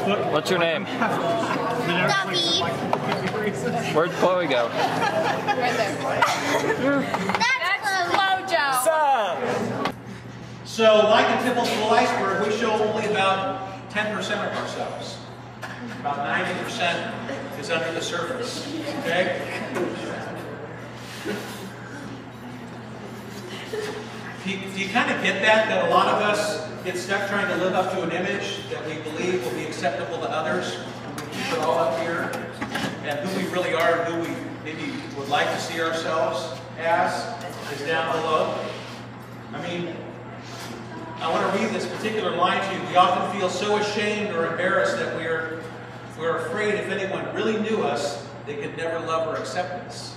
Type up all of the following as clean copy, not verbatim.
What's your name? David. Where'd Chloe go? Right there. That's Flojo. So, like a typical iceberg, we show only about 10% of ourselves. About 90% is under the surface. Okay? Do you kind of get that? That a lot of us get stuck trying to live up to an image that we believe will be acceptable to others. We keep it all up here. And who we really are and who we maybe would like to see ourselves as is down below. I mean, I want to read this particular line to you. We often feel so ashamed or embarrassed that we're afraid if anyone really knew us, they could never love or accept us.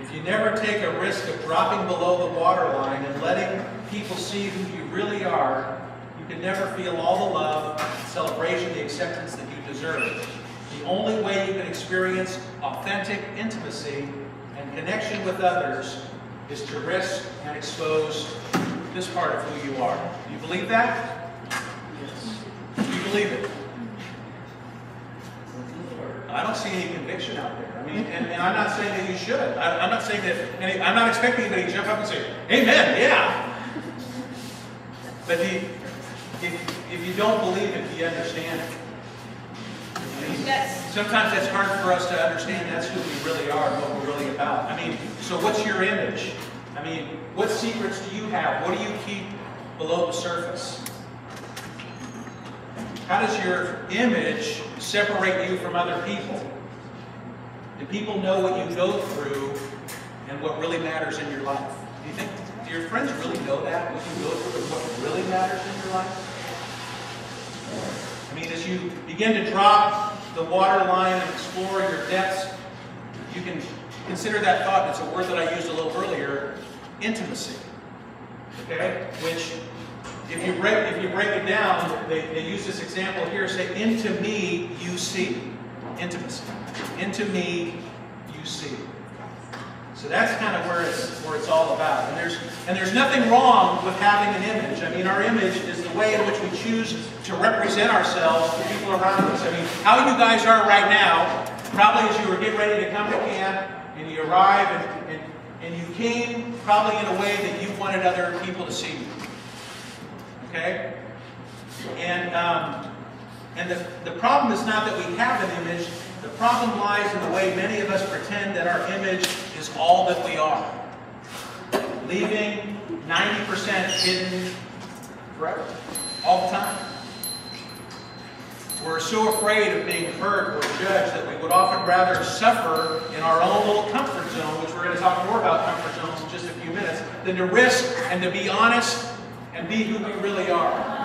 If you never take a risk of dropping below the waterline and letting people see who you really are, you can never feel all the love, celebration, the acceptance that you deserve. The only way you can experience authentic intimacy and connection with others is to risk and expose this part of who you are. Do you believe that? Yes. Do you believe it? I don't see any conviction out there. I mean, and I'm not saying that you should. I'm not saying that. I'm not expecting anybody to jump up and say, "Amen, yeah." But if you don't believe it, do you understand it? I mean, Yes. sometimes it's hard for us to understand that's who we really are and what we're really about. I mean, so what's your image? I mean, what secrets do you have? What do you keep below the surface? How does your image separate you from other people? Do people know what you go through and what really matters in your life? Do your friends really know that? What you go through and what really matters in your life? I mean, as you begin to drop the water line and explore your depths, you can consider that thought. It's a word that I used a little earlier, intimacy. Okay? Which, if you break it down, they use this example here, say, into me you see. Intimacy. Into me you see. So that's kind of where it's all about. And there's nothing wrong with having an image. I mean, our image is the way in which we choose to represent ourselves to people around us. I mean, how you guys are right now, probably as you were getting ready to come to camp, and you arrive, and you came probably in a way that you wanted other people to see you. Okay? And the problem is not that we have an image. The problem lies in the way many of us pretend that our image is all that we are. Leaving 90% hidden forever. All the time. We're so afraid of being hurt or judged that we would often rather suffer in our own little comfort zone, which we're going to talk more about comfort zones in just a few minutes, than to risk and to be honest and be who we really are.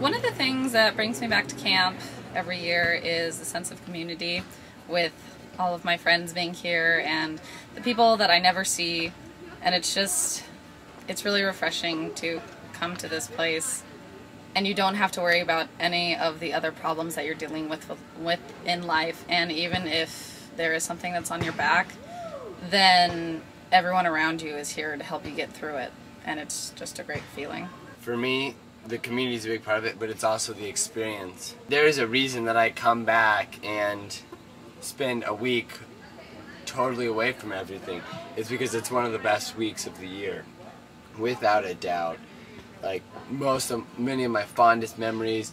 One of the things that brings me back to camp every year is the sense of community with all of my friends being here and the people that I never see, and it's really refreshing to come to this place and you don't have to worry about any of the other problems that you're dealing with in life, and even if there is something that's on your back, then everyone around you is here to help you get through it, and it's just a great feeling. For me, the community is a big part of it, but it's also the experience. There is a reason that I come back and spend a week totally away from everything. It's because it's one of the best weeks of the year, without a doubt. Like many of my fondest memories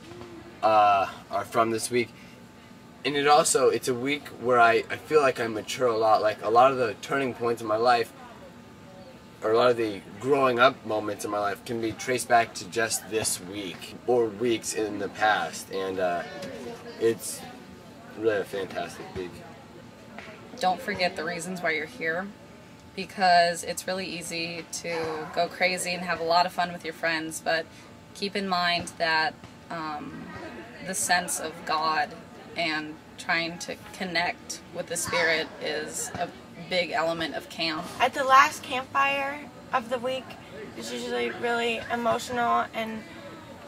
are from this week. And it's a week where I feel like I mature a lot. Like a lot of the turning points in my life, or a lot of the growing up moments in my life, can be traced back to just this week or weeks in the past. And it's really a fantastic week. Don't forget the reasons why you're here, because it's really easy to go crazy and have a lot of fun with your friends, but keep in mind that the sense of God and trying to connect with the Spirit is a big element of camp. At the last campfire of the week, it's usually really emotional and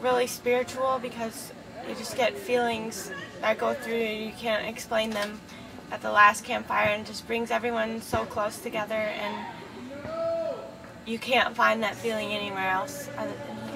really spiritual, because you just get feelings that go through you. You can't explain them at the last campfire, and it just brings everyone so close together, and you can't find that feeling anywhere else other than here.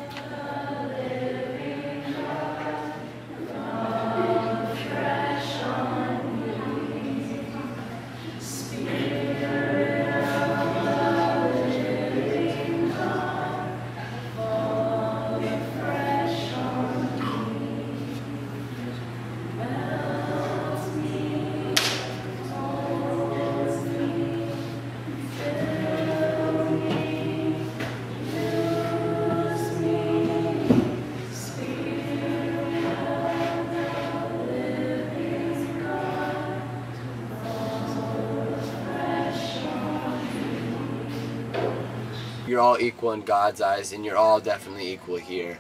You're all equal in God's eyes, and you're all definitely equal here.